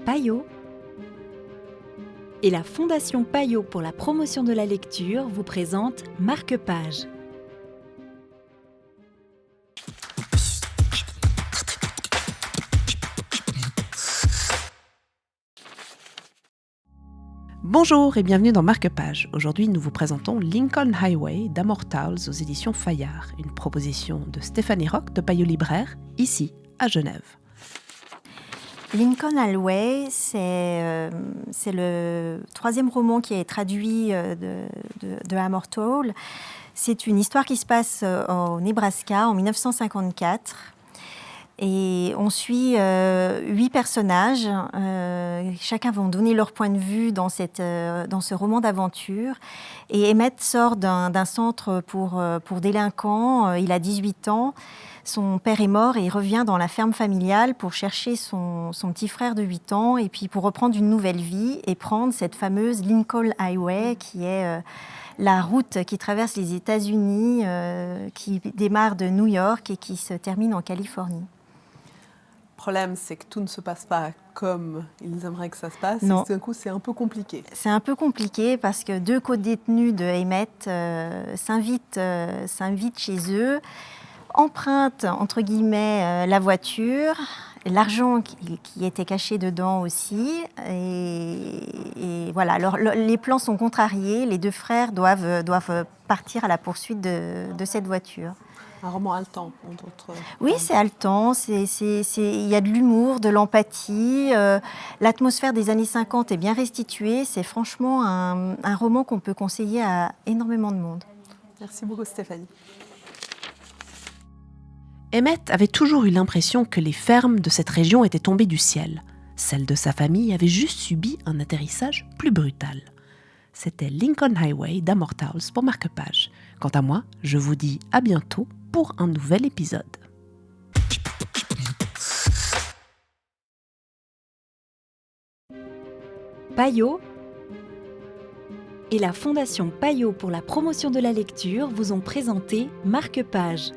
Payot et la Fondation Payot pour la promotion de la lecture vous présente Marque-Page. Bonjour et bienvenue dans Marque-Page. Aujourd'hui, nous vous présentons Lincoln Highway d'Amortals aux éditions Fayard, une proposition de Stéphanie Roch de Payot Libraire, ici à Genève. Lincoln Highway, c'est le troisième roman qui est traduit de Amortals. C'est une histoire qui se passe au Nebraska en 1954. Et on suit 8 personnages. Chacun va donner leur point de vue dans ce roman d'aventure. Et Emmett sort d'un centre pour délinquants. Il a 18 ans. Son père est mort et il revient dans la ferme familiale pour chercher son petit frère de 8 ans et puis pour reprendre une nouvelle vie et prendre cette fameuse Lincoln Highway qui est la route qui traverse les États-Unis, qui démarre de New York et qui se termine en Californie. Le problème, c'est que tout ne se passe pas comme ils aimeraient que ça se passe. Non. D'un coup, c'est un peu compliqué. C'est un peu compliqué parce que 2 co-détenus de Emmett s'invitent chez eux, empruntent, entre guillemets, la voiture, l'argent qui était caché dedans aussi. Et voilà, alors, les plans sont contrariés. Les 2 frères doivent partir à la poursuite de cette voiture. Un roman haletant, entre autres. Oui, c'est haletant. Il y a de l'humour, de l'empathie. L'atmosphère des années 50 est bien restituée. C'est franchement un roman qu'on peut conseiller à énormément de monde. Merci beaucoup, Stéphanie. Emmett avait toujours eu l'impression que les fermes de cette région étaient tombées du ciel. Celle de sa famille avait juste subi un atterrissage plus brutal. C'était Lincoln Highway d'Amortals pour Marque-Page. Quant à moi, je vous dis à bientôt pour un nouvel épisode. Payot et la Fondation Payot pour la promotion de la lecture vous ont présenté Marque-Page.